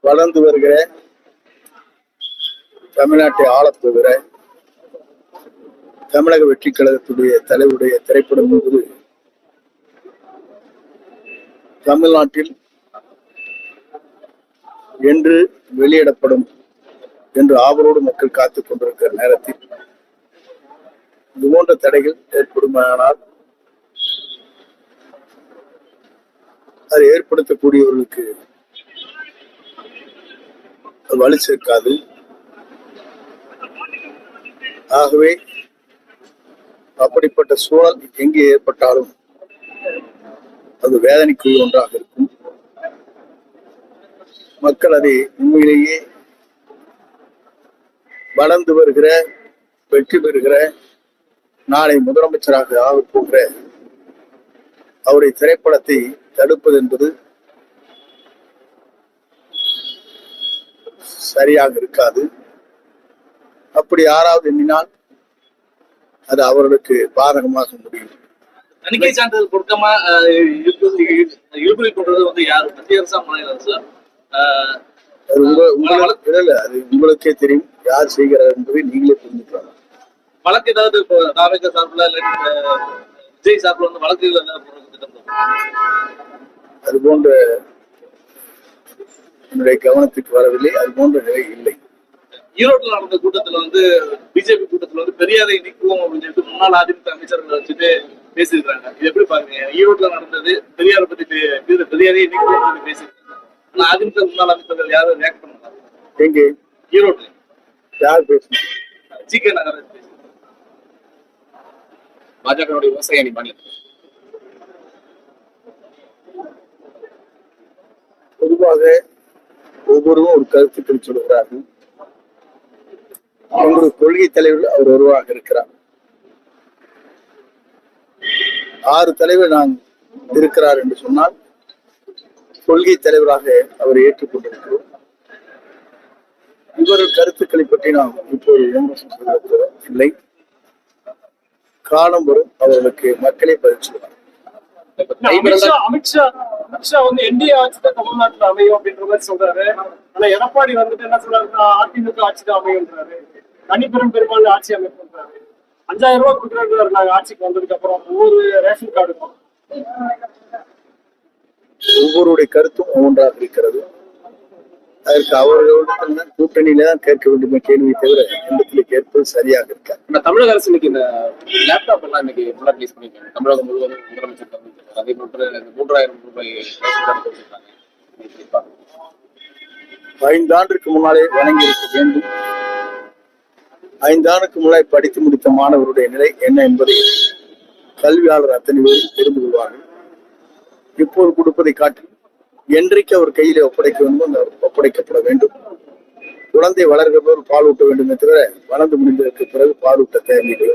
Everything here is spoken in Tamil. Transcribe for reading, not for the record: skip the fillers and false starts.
வளர்ந்து வருகிற தமிழ்நாட்டை ஆளப்போகிற தமிழக வெற்றி கழகத்துடைய தலைவருடைய திரைப்படம் என்பது தமிழ்நாட்டில் என்று வெளியிடப்படும் என்று ஆவலோடு மக்கள் காத்துக் கொண்டிருக்கிற நேரத்தில் இது போன்ற தடைகள் ஏற்படுமானால் அதை ஏற்படுத்தக்கூடியவர்களுக்கு வலு சேர்க்காது. ஆகவே அப்படிப்பட்ட சூழல் எங்கே ஏற்பட்டாலும் அது வேதனைக்குரிய ஒன்றாக இருக்கும். மக்கள் அதை உண்மையிலேயே வளர்ந்து வருகிற வெற்றி பெறுகிற நாளை முதலமைச்சராக ஆகப் போகிற அவருடைய திரைப்படத்தை தடுப்பது என்பது சரியாக இருக்காது. அப்படி யாராவது எண்ணினால் அது அவர்களுக்கு பாதகமாக முடியும். தணிக்கை சான்றிதழ் கொடுக்காம இழுபறி பண்றது வந்து யாரு? மத்திய அரசா மாநில அரசா? அது உங்களுக்கே தெரியும் யார் செய்கிறார் என்பதை நீங்களே புரிஞ்சுக்கலாம். வழக்கு ஏதாவது தாவேக சார்பில் விஜய் சார்பில் வந்து வழக்குகள் ஏதாவது திட்டம்? அது போன்ற என்னுடைய கவனத்துக்கு வரவில்லை. அது போன்ற நிலை இல்லை. ஈரோட்டில் நடந்த கூட்டத்துல வந்து பிஜேபி கூட்டத்துல வந்து பெரியாரை நீக்குவோம் அப்படின்னு சொல்லிட்டு முன்னாள் அதிமுக அமைச்சர்கள் வச்சுட்டு பேசியிருக்காங்க. இது எப்படி பாருங்க? ஈரோட்டில் நடந்தது பெரியாரை பத்தி பெரியாரையை நீக்குவோம் பேசியிருக்காங்க. ஆனா அதிமுக முன்னாள் அமைச்சர்கள் யாரும் ரியாக்ட் பண்ணாங்க. எங்க ஈரோட்டில் யார் பேசுங்க? ஜி.கே. நகர் பாஜகவுடைய விவசாய அணி மாநிலம். பொதுவாக ஒவ்வொருவரும் ஒரு கருத்துக்கள் சொல்கிறார்கள். அவங்களுடைய கொள்கை தலைவர் அவர் ஒருவராக இருக்கிறார். 6 தலைவர் நான் இருக்கிறார் என்று சொன்னால் கொள்கை தலைவராக அவரை ஏற்றுக்கொண்டிருக்கிறோம். இவர்கள் கருத்துக்களை பற்றி நாம் இப்போது விமர்சனம் இல்லை. காலம் வரும் அவர்களுக்கு மக்களே பதில் சொல்வார். அமித்ஷா வந்து என்டிஏ ஆட்சி தான் தமிழ்நாட்டுல அமையும் அப்படின்ற மாதிரி சொல்றாரு. ஆனா எடப்பாடி வந்துட்டு என்ன சொல்றாருன்னா அதிமுக ஆட்சி தான் அமையும்ன்றாரு. தனிப்பெரும் பெரும்பான்மை ஆட்சி அமைப்புன்றாரு. 5000 ரூபாய் கொடுக்குறாரு நாங்க ஆட்சிக்கு வந்ததுக்கு அப்புறம் ஒவ்வொரு ரேஷன் கார்டுக்கும். ஒவ்வொருடைய கருத்தும் ஒவ்வொன்றாக இருக்கிறது. அதற்கு அவர்களோட கூட்டணியில தான் கேட்க வேண்டுமே கேள்வி தவிர இடத்துல கேட்பது சரியாக இருக்காது. தமிழக அரசு இன்னைக்கு இந்த லேப்டாப் எல்லாம் இன்னைக்கு ரிலீஸ் பண்ணிருக்காங்க. தமிழகம் முழுவதும் முதலமைச்சர் அதே போன்று 3000 ரூபாய் 5 ஆண்டுக்கு முன்னாலே வழங்கி இருக்க வேண்டும். 5 ஆண்டுக்கு முன்னாடி படித்து முடித்த மாணவருடைய நிலை என்ன என்பதை கல்வியாளர் அத்தனை பேரும் தெரிந்து கொள்வார்கள். இப்போது கொடுப்பதை காட்டி என்றைக்கு அவர் கையிலே ஒப்படைக்க வேண்டும் அந்த ஒப்படைக்கப்பட வேண்டும். குழந்தை வளர்கிறவர் பால் ஊட்ட வேண்டுமே தவிர வளர்ந்து முடிந்ததற்கு பிறகு பால் ஊட்ட தேவையில்லை.